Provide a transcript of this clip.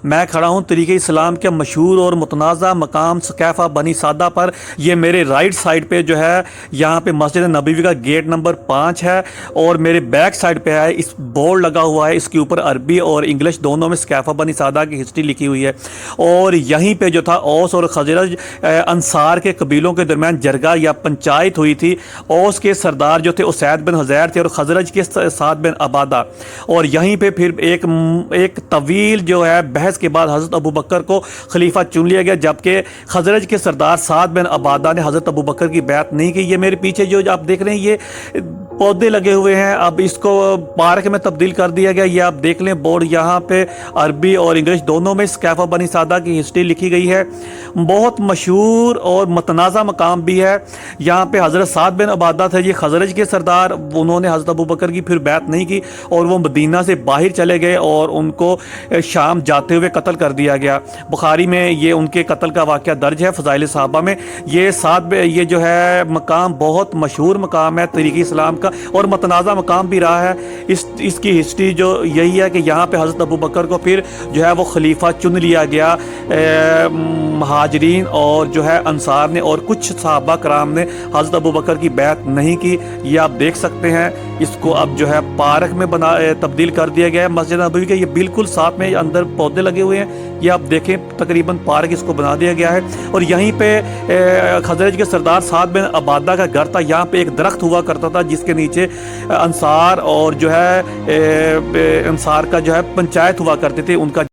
میں کھڑا ہوں طریقہ اسلام کے مشہور اور متنازع مقام سقیفہ بنی سعدہ پر۔ یہ میرے رائٹ سائڈ پہ جو ہے یہاں پہ مسجد نبوی کا گیٹ نمبر 5 ہے، اور میرے بیک سائڈ پہ ہے اس بورڈ لگا ہوا ہے، اس کے اوپر عربی اور انگلش دونوں میں سقیفہ بنی سعدہ کی ہسٹری لکھی ہوئی ہے۔ اور یہیں پہ جو تھا اوس اور خزرج انصار کے قبیلوں کے درمیان جرگہ یا پنچایت ہوئی تھی۔ اوس کے سردار جو تھے اسید بن حضیر تھے، اور خزرج کے سعد بن عبادہ۔ اور یہیں پہ پھر ایک طویل جو ہے بحث کے بعد حضرت ابوبکر کو خلیفہ چن لیا گیا، جبکہ خزرج کے سردار سعد بن عبادہ نے حضرت ابوبکر کی بیعت نہیں کی۔ یہ میرے پیچھے جو آپ دیکھ رہے ہیں یہ پودے لگے ہوئے ہیں، اب اس کو پارک میں تبدیل کر دیا گیا۔ یہ آپ دیکھ لیں بورڈ، یہاں پہ عربی اور انگلش دونوں میں سقیفہ بنی سعدہ کی ہسٹری لکھی گئی ہے۔ بہت مشہور اور متنازع مقام بھی ہے۔ یہاں پہ حضرت سعد بن عبادہ تھے، یہ خزرج کے سردار، انہوں نے حضرت ابوبکر کی پھر بیعت نہیں کی اور وہ مدینہ سے باہر چلے گئے اور ان کو شام جاتے ہوئے قتل کر دیا گیا۔ بخاری میں یہ ان کے قتل کا واقعہ درج ہے، فضائل صحابہ میں۔ یہ جو ہے مقام بہت مشہور مقام ہے طریقہ اسلام کا، اور متنازع مقام بھی رہا ہے۔ اس کی ہسٹری جو یہی ہے کہ یہاں پہ حضرت ابوبکر کو پھر جو ہے وہ خلیفہ چن لیا گیا، مہاجرین اور جو ہے انصار نے، اور کچھ صحابہ کرام نے حضرت ابوبکر کی بیعت نہیں کی۔ یہ آپ دیکھ سکتے ہیں، اس کو اب جو ہے پارک میں تبدیل کر دیا گیا ہے مسجد نبوی کے۔ یہ بالکل ساتھ میں اندر پودے لگے ہوئے ہیں، یہ آپ دیکھیں تقریباً پارک اس کو بنا دیا گیا ہے۔ اور یہیں پہ خزرج کے سردار سعد بن عبادہ کا گھر تھا، یہاں پہ ایک درخت ہوا کرتا تھا جس کے نیچے انصار اور جو ہے انصار کا جو ہے پنچایت ہوا کرتے تھے، ان کا